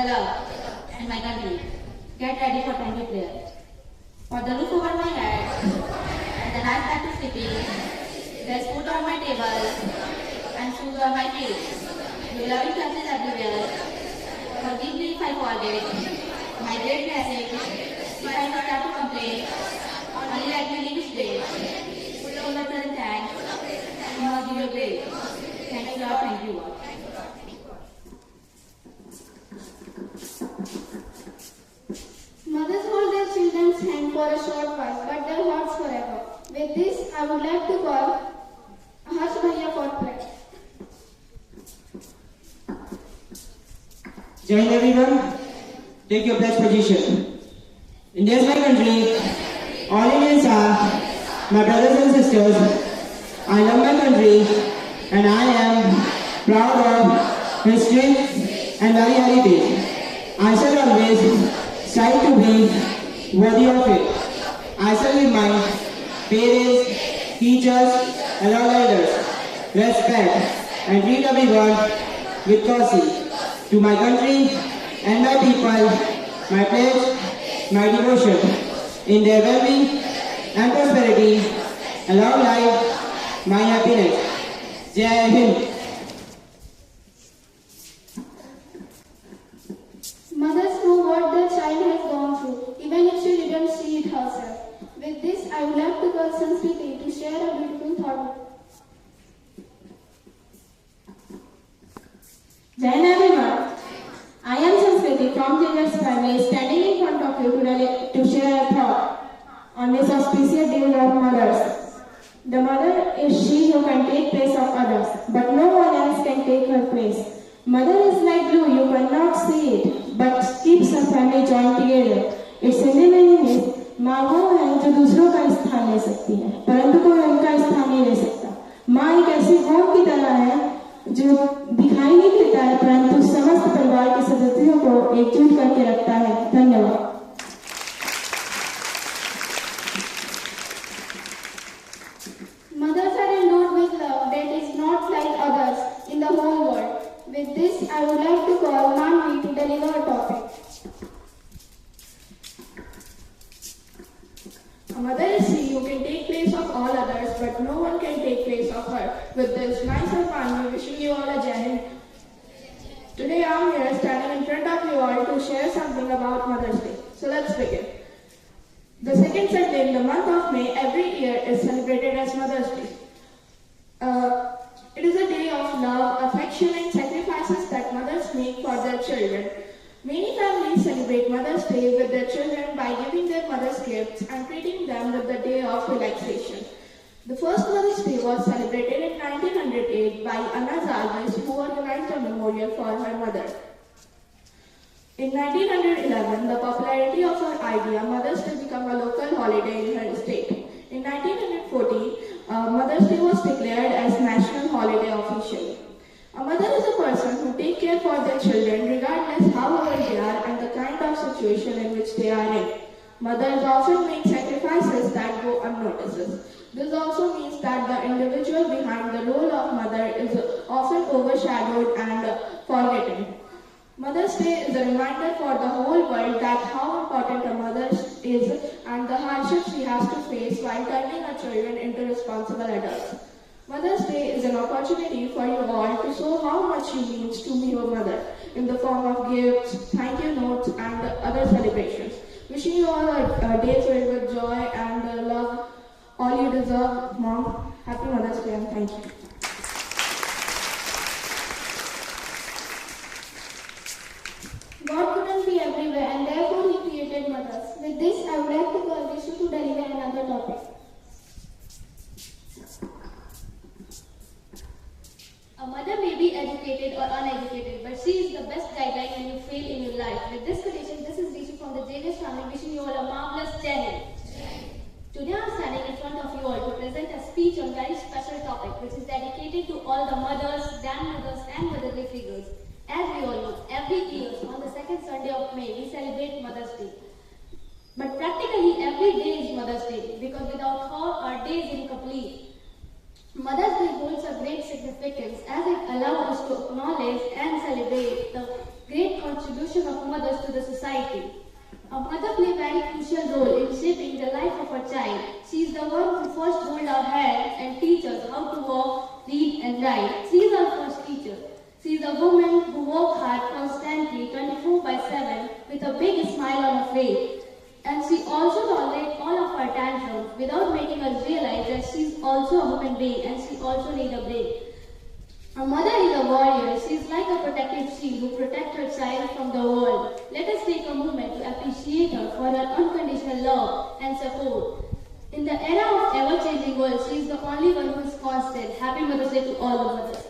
the love and my country. Get ready for 20 players. For the roof over my head and the nice bed to sleep in, there's food on my table and shoes on my feet. Your loving touch is everywhere. Forgive me if I forget my great message. If I start to complain, only let me leave this day. Full of love and thanks. You must be your grace. Thank you, Lord. Thank you, Lord. Mothers hold their children's hand for a short while, but their hearts forever. With this, I would like to call Harsh Bhaiya for prayer. Join everyone. Take your pledge position. India is my country. All Indians are my brothers and sisters. I love my country and I am proud of history and our heritage. I shall always strive to be worthy of it. I shall give my parents, teachers and all elders respect and treat everyone with courtesy. To my country and my people, my pledge, my devotion, in their well-being and prosperity, a long life, my happiness. Jai Hind. Mothers know what their child has gone through, even if she didn't see it herself. With this, I would like to call Sanskriti to share a beautiful thought. Jai Hind everyone. I am Sanskriti from XAVIER'S family, standing in front of you to share a thought on this auspicious day of mothers. The mother is she who can take place of others, but no one else can take her place. Mother is like glue, you cannot see it, but keeps her family joined together. Its Hindi meaning is, माँ वो है जो दूसरों का स्थान ले सकती है, परंतु कोई उनका स्थान नहीं ले सकता. माँ एक ऐसी होम की तरह है जो दिखाई नहीं देता है, परंतु समस्त परिवार के सदस्यों को एकजुट करके रखता है. धन्यवाद. Mothers are endowed with love that is not like others in the whole world. With this, I would like to call Manvi to deliver a topic. A mother is she who can take place of all others, but no one can take place of her. With this, myself Manvi wishing you all a Jai Hind. Today I am here standing in front of you all to share something about Mother's Day. So let's begin. The second Sunday in the month of May every year is celebrated as Mother's Day. It is a day of love, affection and sacrifices that mothers make for their children. Many families celebrate Mother's Day with their children by giving their mothers gifts and treating them with the day of relaxation. The first Mother's Day was celebrated in 1908 by Anna Zalwis, who organized a memorial for her mother. In 1911, the popularity of her idea, Mother's Day, became a local holiday in her state. In 1940, Mother's Day was declared as national holiday officially. A mother is a person who takes care for their children regardless how old they are and the kind of situation in which they are in. Mothers often make sacrifices that go unnoticed. This also means that the individual behind the role of mother is often overshadowed and forgotten. Mother's Day is a reminder for the whole world that how important a mother is and the hardships she has to face while turning her children into responsible adults. Mother's Day is an opportunity for you all to show how much she means to your mother in the form of gifts, thank you notes and other celebrations. Wishing you all a day filled with joy and love. All you deserve, Mom. Happy Mother's Day and thank you. God couldn't be everywhere and therefore He created mothers. With this, I would like to call Vishu to deliver another topic. A mother may be educated or uneducated, but she is the best guideline when you fail in your life. With this condition, this is Rishi from the XAVIER'S family wishing you all a marvelous Jai Hind. Today I am standing in front of you all to present a speech on a very special topic which is dedicated to all the mothers, grandmothers and motherly figures. As we all know, every year on the second Sunday of May we celebrate Mother's Day. But practically every day is Mother's Day because without her our day is incomplete. Mother's Day holds a great significance as it allows us to acknowledge and celebrate the great contribution of mothers to the society. A mother plays a very crucial role in shaping the life of a child. She is the one who first holds our hand and teaches us how to walk, read and write. She is our first teacher. She is a woman who works hard constantly 24/7 with a big smile on her face. And she also tolerates all of our tantrums without making us realize that she is also a human being and she also needs a break. Our mother is a warrior. She is like a protective shield who protects her child from the world. Let us take a moment to appreciate her for her unconditional love and support. In the era of ever-changing world, she is the only one who is constant. Happy Mother's Day to all the mothers.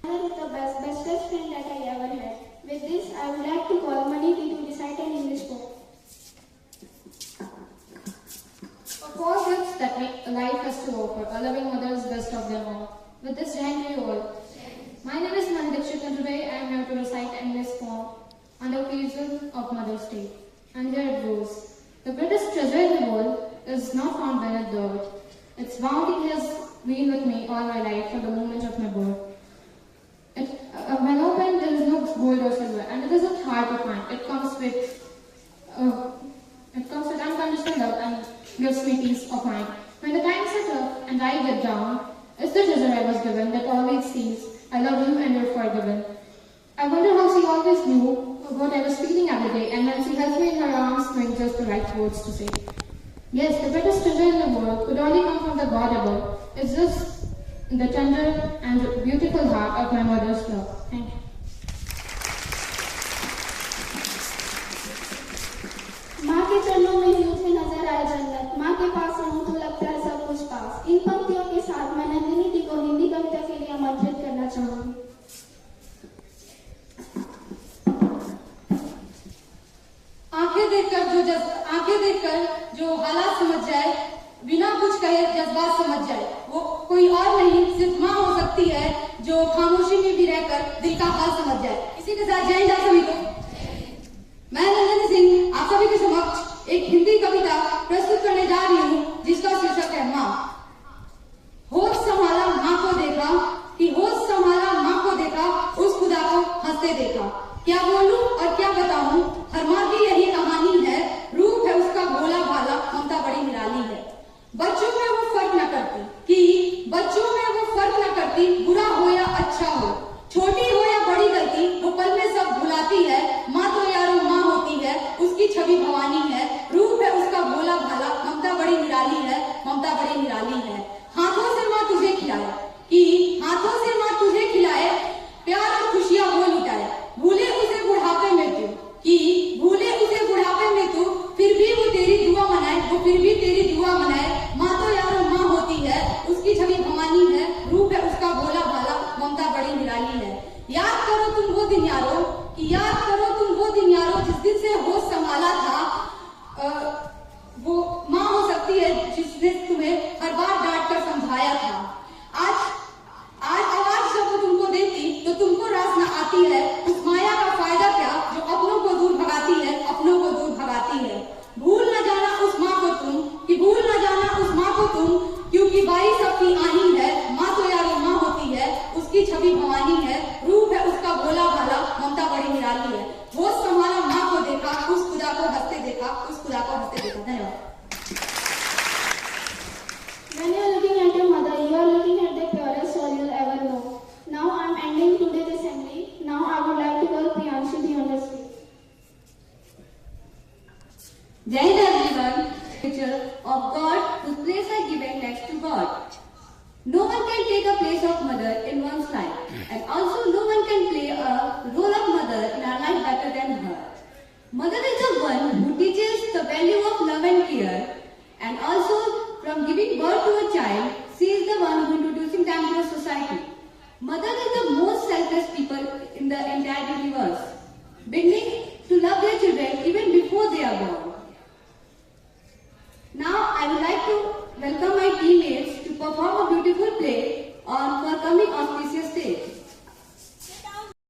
Mother is the bestest friend that I ever had. With this, I would like to call Maniki to recite an English poem. For four gifts that make life has to offer, a loving mother is best of them all. With this, join to you all. My name is Mandikshit and today I am here to recite an English poem on the occasion of Mother's Day. And here it goes. The greatest treasure in the world is not found beneath the earth. Its bounty has been with me all my life from the moment of my birth. When opened, there is no gold or silver, and it isn't hard to find. It comes with unconditional love and gives me peace of mind. When the times are tough and I get down, it's the treasure I was given that always says, I love you and you're forgiven. I wonder how she always knew what I was feeling every day, and when she held me in her arms, knowing just the right words to say. Yes, the greatest treasure in the world could only come from the God above. It's just the tender and beautiful heart of my mother's love. Thank you. माँ के चरणों में यूं से नजर आए जन्नत, माँ के पास रहूं तो लगता है सब कुछ पास। इन पंक्तियों के साथ मैं नंदिनी दी को हिंदी कविता के लिए आमंत्रित करना चाहूंगी। आंखें देखकर जो हालात समझ जाए, बिना कुछ कहे जज्बात समझ जाए, वो कोई और नहीं सिर्फ माँ हो सकती है जो खामोशी में भी रहकर दिल का हाल समझ जाए। इसी के साथ जय हिंद आप सभी को। मैं नंदिनी सिंह आप सभी के समक्ष एक हिंदी कविता प्रस्तुत करने जा रही हूँ जिसका शीर्षक है माँ। होश संभाला माँ को देखा कि होश संभाला माँ को देखा, उस खुदा को हंसते देखा। क्या बोलूं और क्या बताऊं, हर माँ की यही कहानी है, रूप है उसका भोला भाला, ममता बड़ी निराली है। बच्चों में वो फर्क न करती बुरा हो या अच्छा हो, छोटी हो या बड़ी गलती वो पल में सब भुलाती है। माँ तो यारो माँ होती है, उसकी छवि भवानी है, रूप है उसका भोला भाला, ममता बड़ी निराली है, ममता बड़ी निराली है। हाथों से माँ तुझे खिलाए कि हाथों से माँ तुझे खिलाए, प्यार और खुशियां वो लुटाए। भूले उसे बुढ़ापे में तू कि भूले उसे बुढ़ापे में तू, फिर भी वो तेरी दुआ मनाए, वो फिर भी तेरी दुआ मनाए। माँ तो यारो माँ होती है, उसकी छवि भवानी है, रूप है उसका भोला भाला, ममता बड़ी निराली है। याद करो तुम वो दिन यारो कि याद करो तुम वो दिन यारो जिस दिन से होश संभाला था। वो माँ हो सकती है जिसने तुम्हें हर बार डांट कर समझाया था। आज आवाज जब वो तुमको देती तो तुमको रास न आती है। उस माया का फायदा क्या जो अपनों को दूर भगाती है, अपनों को दूर भगाती है। भूल न जाना उस माँ को तुम कि भूल न जाना उस माँ को तुम, क्योंकि बारी सबकी आनी है। माँ तो यारो माँ होती है, उसकी छवि भवानी है, रूप है उसका भोला भाला, ममता बड़ी निराली है। होश संभाला माँ को देखा, उस खुदा को हंसते देखा, उस खुदा को हंसते देखा। धन्यवाद। When you are looking at your mother, you are looking at the purest soul you'll ever know. Now I am ending today's assembly. Now I would like to call Priyanshu the on the stage. Jai Hind everyone. Picture of God whose place I given next to God. No one can take a place of mother in one's life, and also no one can play a role of mother in our life better than her. Mother is the one who teaches the value of love and care, and also from giving birth to a child, she is the one who introducing them to the society. Mother is the most selfless people in the entire universe, beginning to love their children even before they are born. Now I would like to welcome my teammates to perform a beautiful play on for coming auspicious